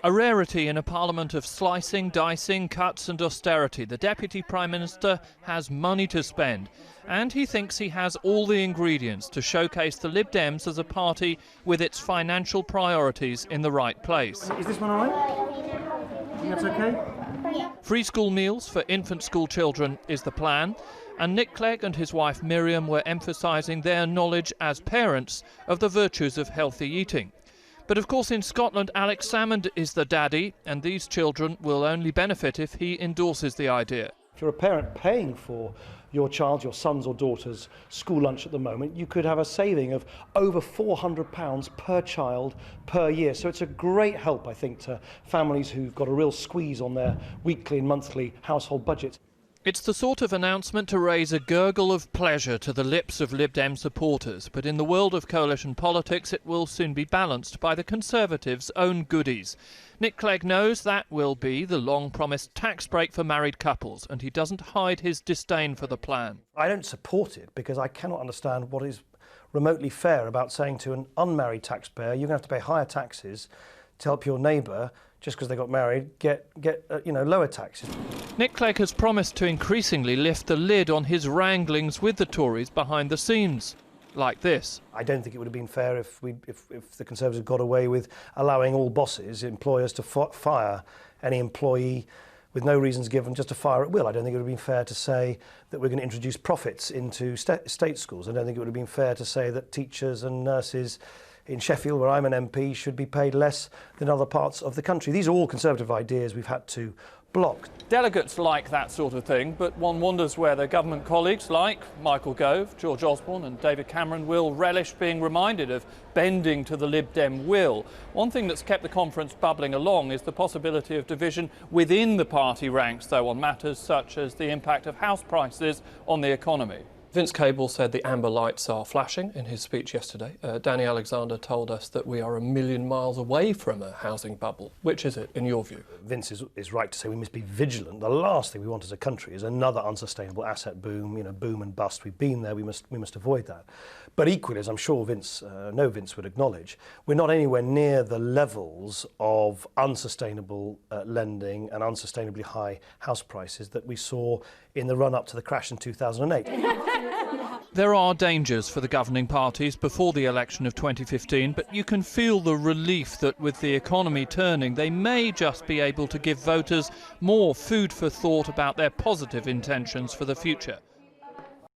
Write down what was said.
A rarity in a parliament of slicing, dicing, cuts and austerity. The Deputy Prime Minister has money to spend, and he thinks he has all the ingredients to showcase the Lib Dems as a party with its financial priorities in the right place. Is this one all right? Think that's okay? Free school meals for infant school children is the plan, and Nick Clegg and his wife Miriam were emphasising their knowledge as parents of the virtues of healthy eating. But of course in Scotland, Alex Salmond is the daddy, and these children will only benefit if he endorses the idea. If you're a parent paying for your child, your son's or daughter's school lunch at the moment, you could have a saving of over £400 per child per year. So it's a great help, I think, to families who've got a real squeeze on their weekly and monthly household budgets. It's the sort of announcement to raise a gurgle of pleasure to the lips of Lib Dem supporters, but in the world of coalition politics it will soon be balanced by the Conservatives' own goodies. Nick Clegg knows that will be the long-promised tax break for married couples, and he doesn't hide his disdain for the plan. I don't support it because I cannot understand what is remotely fair about saying to an unmarried taxpayer, you're going to have to pay higher taxes to help your neighbour, just because they got married, get lower taxes. Nick Clegg has promised to increasingly lift the lid on his wranglings with the Tories behind the scenes, like this. I don't think it would have been fair if the Conservatives got away with allowing all bosses, employers, to fire any employee with no reasons given, just to fire at will. I don't think it would have been fair to say that we're going to introduce profits into state schools. I don't think it would have been fair to say that teachers and nurses in Sheffield, where I'm an MP, should be paid less than other parts of the country. These are all Conservative ideas we've had to block. Delegates like that sort of thing, but one wonders where their government colleagues like Michael Gove, George Osborne and David Cameron will relish being reminded of bending to the Lib Dem will. One thing that's kept the conference bubbling along is the possibility of division within the party ranks, though, on matters such as the impact of house prices on the economy. Vince Cable said the amber lights are flashing in his speech yesterday. Danny Alexander told us that we are a million miles away from a housing bubble. Which is it, in your view? Vince is right to say we must be vigilant. The last thing we want as a country is another unsustainable asset boom, boom and bust. We've been there, we must avoid that. But equally, as I'm sure Vince would acknowledge, we're not anywhere near the levels of unsustainable lending and unsustainably high house prices that we saw in the run-up to the crash in 2008. There are dangers for the governing parties before the election of 2015, but you can feel the relief that with the economy turning, they may just be able to give voters more food for thought about their positive intentions for the future.